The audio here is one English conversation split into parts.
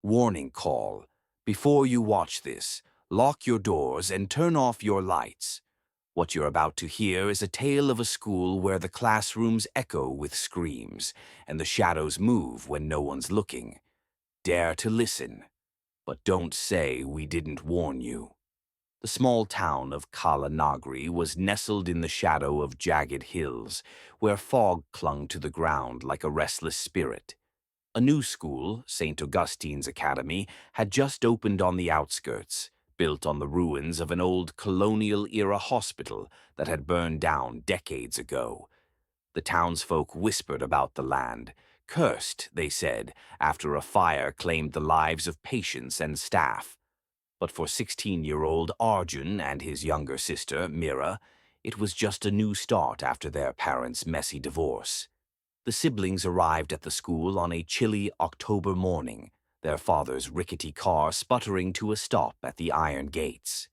Warning call. Before you watch this, lock your doors and turn off your lights. What you're about to hear is a tale of a school where the classrooms echo with screams and the shadows move when no one's looking. Dare to listen, but don't say we didn't warn you. The small town of Kalanagri was nestled in the shadow of jagged hills, where fog clung to the ground like a restless spirit. A new school, St. Augustine's Academy, had just opened on the outskirts, built on the ruins of an old colonial-era hospital that had burned down decades ago. The townsfolk whispered about the land, cursed, they said, after a fire claimed the lives of patients and staff. But for 16-year-old Arjun and his younger sister, Meera, it was just a new start after their parents' messy divorce. The siblings arrived at the school on a chilly October morning, their father's rickety car sputtering to a stop at the iron gates.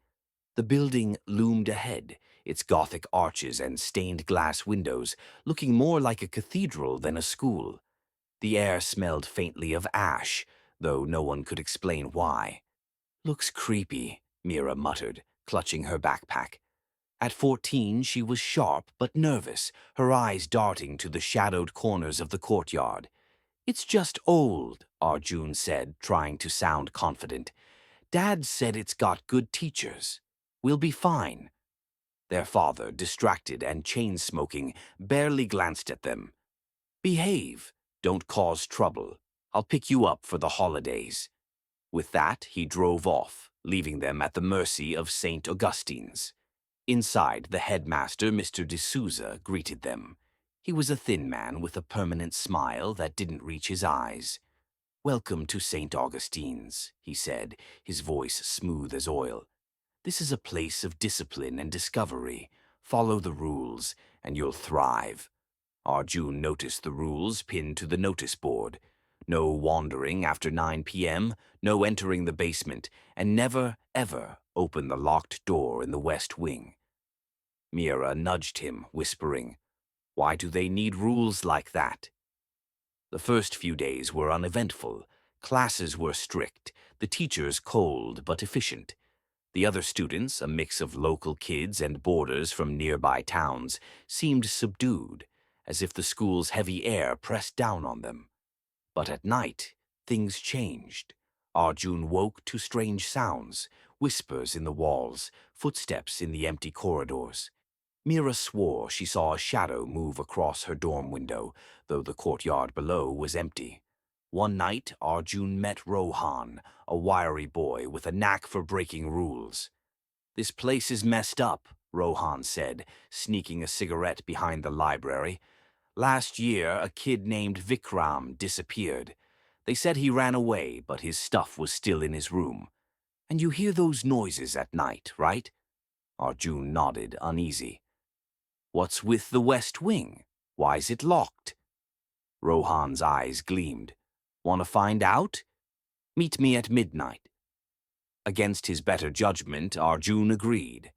The building loomed ahead, its Gothic arches and stained glass windows looking more like a cathedral than a school. The air smelled faintly of ash, though no one could explain why. "Looks creepy," Meera muttered, clutching her backpack. At 14, she was sharp but nervous, her eyes darting to the shadowed corners of the courtyard. "It's just old," Arjun said, trying to sound confident. "Dad said it's got good teachers. We'll be fine." Their father, distracted and chain-smoking, barely glanced at them. "Behave. Don't cause trouble. I'll pick you up for the holidays." With that, he drove off, leaving them at the mercy of St. Augustine's. Inside, the headmaster, Mr. D'Souza, greeted them. He was a thin man with a permanent smile that didn't reach his eyes. "Welcome to St. Augustine's," he said, his voice smooth as oil. "This is a place of discipline and discovery. Follow the rules, and you'll thrive." Arjun noticed the rules pinned to the notice board. No wandering after 9 p.m., no entering the basement, and never, ever open the locked door in the west wing. Meera nudged him, whispering, "Why do they need rules like that?" The first few days were uneventful. Classes were strict, the teachers cold but efficient. The other students, a mix of local kids and boarders from nearby towns, seemed subdued, as if the school's heavy air pressed down on them. But at night, things changed. Arjun woke to strange sounds, whispers in the walls, footsteps in the empty corridors. Meera swore she saw a shadow move across her dorm window, though the courtyard below was empty. One night, Arjun met Rohan, a wiry boy with a knack for breaking rules. "This place is messed up," Rohan said, sneaking a cigarette behind the library. "Last year, a kid named Vikram disappeared. They said he ran away, but his stuff was still in his room. And you hear those noises at night, right?" Arjun nodded, uneasy. "What's with the west wing? Why's it locked?" Rohan's eyes gleamed. "Want to find out? Meet me at midnight." Against his better judgment, Arjun agreed.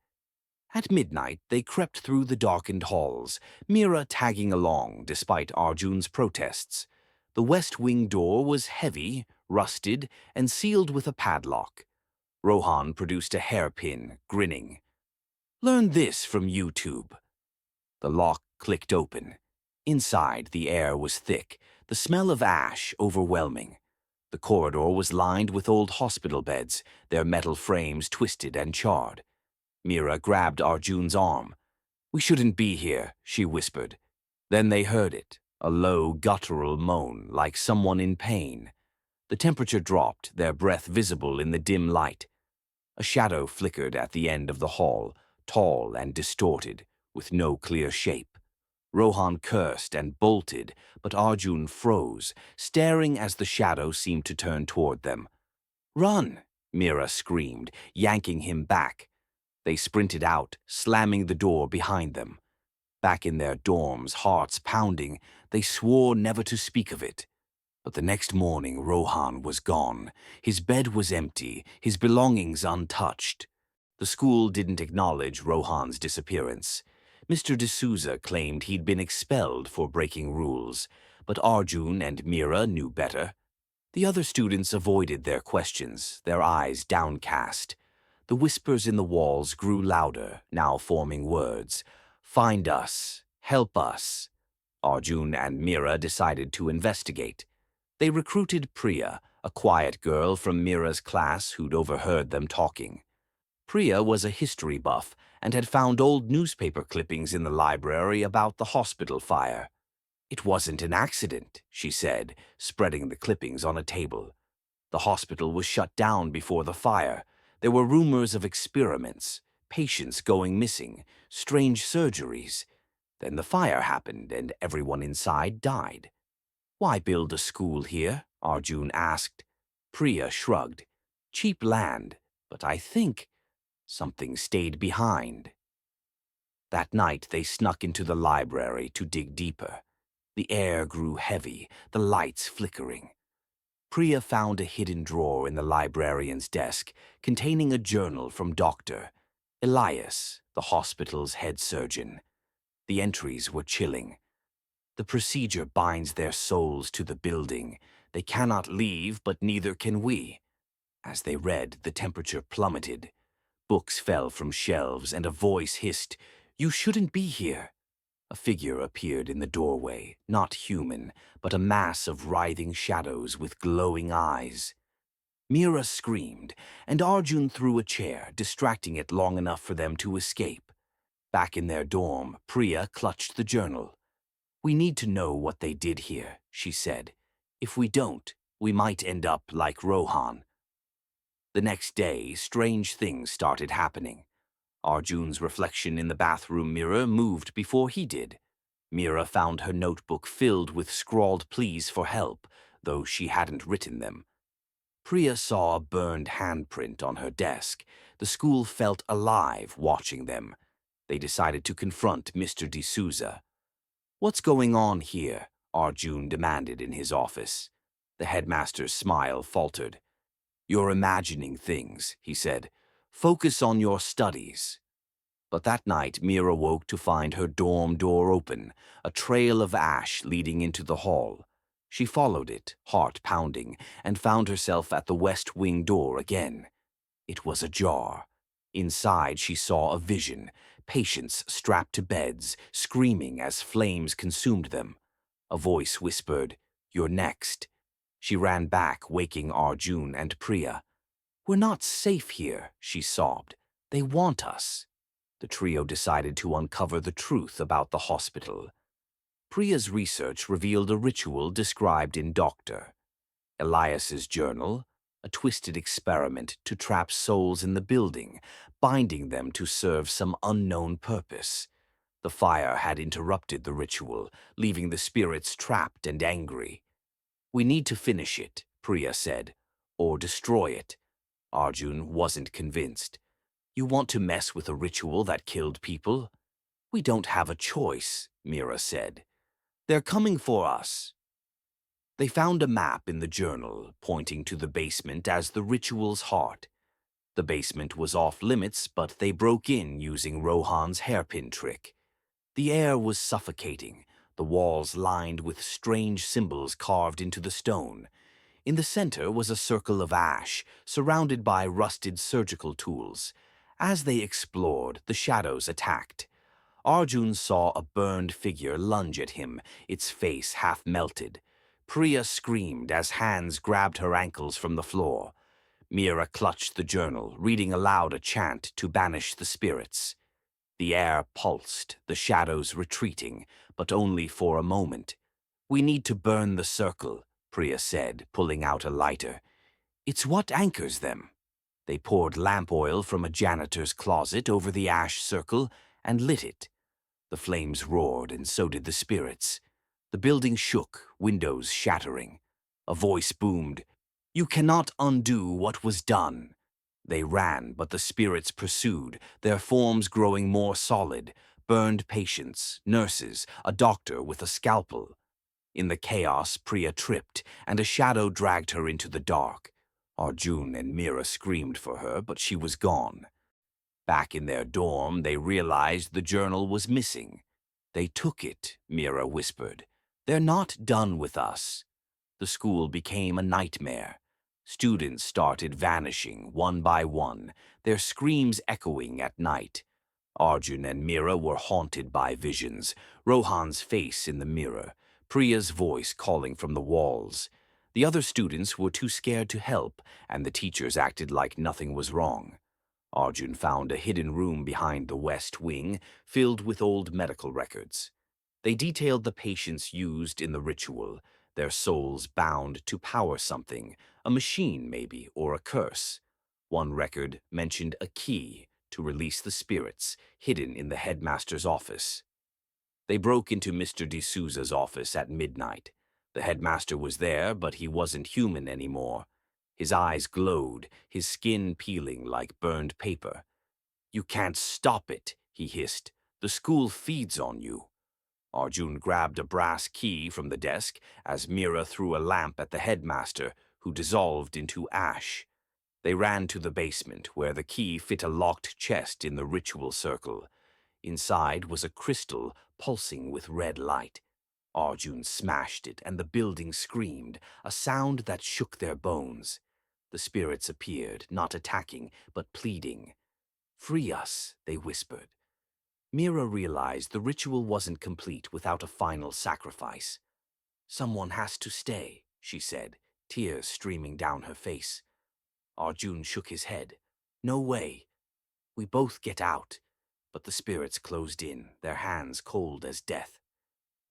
At midnight, they crept through the darkened halls, Meera tagging along despite Arjun's protests. The west wing door was heavy, rusted, and sealed with a padlock. Rohan produced a hairpin, grinning. "Learn this from YouTube." The lock clicked open. Inside, the air was thick, the smell of ash overwhelming. The corridor was lined with old hospital beds, their metal frames twisted and charred. Meera grabbed Arjun's arm. "We shouldn't be here," she whispered. Then they heard it, a low, guttural moan, like someone in pain. The temperature dropped, their breath visible in the dim light. A shadow flickered at the end of the hall, tall and distorted, with no clear shape. Rohan cursed and bolted, but Arjun froze, staring as the shadow seemed to turn toward them. "Run!" Meera screamed, yanking him back. They sprinted out, slamming the door behind them. Back in their dorms, hearts pounding, they swore never to speak of it. But the next morning, Rohan was gone. His bed was empty, his belongings untouched. The school didn't acknowledge Rohan's disappearance. Mr. D'Souza claimed he'd been expelled for breaking rules, but Arjun and Meera knew better. The other students avoided their questions, their eyes downcast. The whispers in the walls grew louder, now forming words. Find us. Help us. Arjun and Meera decided to investigate. They recruited Priya, a quiet girl from Meera's class who'd overheard them talking. Priya was a history buff and had found old newspaper clippings in the library about the hospital fire. It wasn't an accident, she said, spreading the clippings on a table. The hospital was shut down before the fire. There were rumors of experiments, patients going missing, strange surgeries. Then the fire happened and everyone inside died. Why build a school here? Arjun asked. Priya shrugged. Cheap land, but I think something stayed behind. That night they snuck into the library to dig deeper. The air grew heavy, the lights flickering. Priya found a hidden drawer in the librarian's desk containing a journal from Dr. Elias, the hospital's head surgeon. The entries were chilling. The procedure binds their souls to the building. They cannot leave, but neither can we. As they read, the temperature plummeted. Books fell from shelves, and a voice hissed, "You shouldn't be here." A figure appeared in the doorway, not human, but a mass of writhing shadows with glowing eyes. Meera screamed, and Arjun threw a chair, distracting it long enough for them to escape. Back in their dorm, Priya clutched the journal. "We need to know what they did here," she said. "If we don't, we might end up like Rohan." The next day, strange things started happening. Arjun's reflection in the bathroom mirror moved before he did. Meera found her notebook filled with scrawled pleas for help, though she hadn't written them. Priya saw a burned handprint on her desk. The school felt alive watching them. They decided to confront Mr. D'Souza. "What's going on here?" Arjun demanded in his office. The headmaster's smile faltered. "You're imagining things," he said. "Focus on your studies." But that night, Meera woke to find her dorm door open, a trail of ash leading into the hall. She followed it, heart pounding, and found herself at the west wing door again. It was ajar. Inside, she saw a vision, patients strapped to beds, screaming as flames consumed them. A voice whispered, "You're next." She ran back, waking Arjun and Priya. "We're not safe here," she sobbed. "They want us." The trio decided to uncover the truth about the hospital. Priya's research revealed a ritual described in Dr. Elias's journal, a twisted experiment to trap souls in the building, binding them to serve some unknown purpose. The fire had interrupted the ritual, leaving the spirits trapped and angry. "We need to finish it," Priya said, "or destroy it." Arjun wasn't convinced. "You want to mess with a ritual that killed people?" "We don't have a choice," Meera said. "They're coming for us." They found a map in the journal, pointing to the basement as the ritual's heart. The basement was off limits, but they broke in using Rohan's hairpin trick. The air was suffocating, the walls lined with strange symbols carved into the stone. In the center was a circle of ash, surrounded by rusted surgical tools. As they explored, the shadows attacked. Arjun saw a burned figure lunge at him, its face half melted. Priya screamed as hands grabbed her ankles from the floor. Meera clutched the journal, reading aloud a chant to banish the spirits. The air pulsed, the shadows retreating, but only for a moment. "We need to burn the circle," Priya said, pulling out a lighter. "It's what anchors them." They poured lamp oil from a janitor's closet over the ash circle and lit it. The flames roared, and so did the spirits. The building shook, windows shattering. A voice boomed, "You cannot undo what was done." They ran, but the spirits pursued, their forms growing more solid. Burned patients, nurses, a doctor with a scalpel. In the chaos, Priya tripped, and a shadow dragged her into the dark. Arjun and Meera screamed for her, but she was gone. Back in their dorm, they realized the journal was missing. "They took it," Meera whispered. "They're not done with us." The school became a nightmare. Students started vanishing one by one, their screams echoing at night. Arjun and Meera were haunted by visions, Rohan's face in the mirror, Priya's voice calling from the walls. The other students were too scared to help, and the teachers acted like nothing was wrong. Arjun found a hidden room behind the west wing, filled with old medical records. They detailed the patients used in the ritual, their souls bound to power something, a machine maybe, or a curse. One record mentioned a key to release the spirits, hidden in the headmaster's office. They broke into Mr. D'Souza's office at midnight. The headmaster was there, but he wasn't human anymore. His eyes glowed, his skin peeling like burned paper. "You can't stop it," he hissed. "The school feeds on you." Arjun grabbed a brass key from the desk as Meera threw a lamp at the headmaster, who dissolved into ash. They ran to the basement, where the key fit a locked chest in the ritual circle. Inside was a crystal pulsing with red light. Arjun smashed it, and the building screamed, a sound that shook their bones. The spirits appeared, not attacking, but pleading. "Free us," they whispered. Meera realized the ritual wasn't complete without a final sacrifice. "Someone has to stay," she said, tears streaming down her face. Arjun shook his head. "No way. We both get out." But the spirits closed in, their hands cold as death.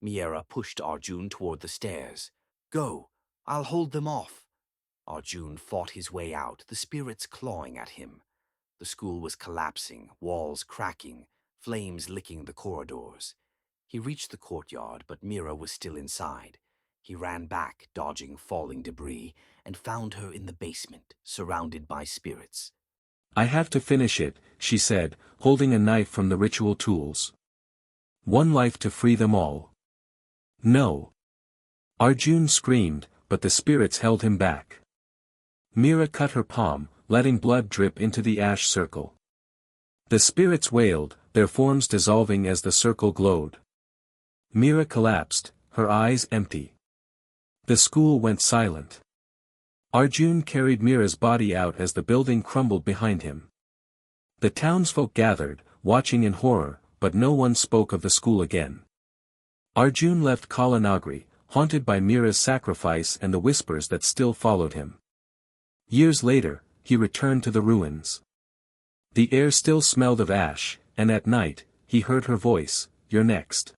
Meera pushed Arjun toward the stairs. "Go. I'll hold them off." Arjun fought his way out, the spirits clawing at him. The school was collapsing, walls cracking, flames licking the corridors. He reached the courtyard, but Meera was still inside. He ran back, dodging falling debris, and found her in the basement, surrounded by spirits. "I have to finish it," she said, holding a knife from the ritual tools. "One life to free them all." "No." Arjun screamed, but the spirits held him back. Meera cut her palm, letting blood drip into the ash circle. The spirits wailed, their forms dissolving as the circle glowed. Meera collapsed, her eyes empty. The school went silent. Arjun carried Meera's body out as the building crumbled behind him. The townsfolk gathered, watching in horror, but no one spoke of the school again. Arjun left Kalanagri, haunted by Meera's sacrifice and the whispers that still followed him. Years later, he returned to the ruins. The air still smelled of ash, and at night, he heard her voice, "You're next."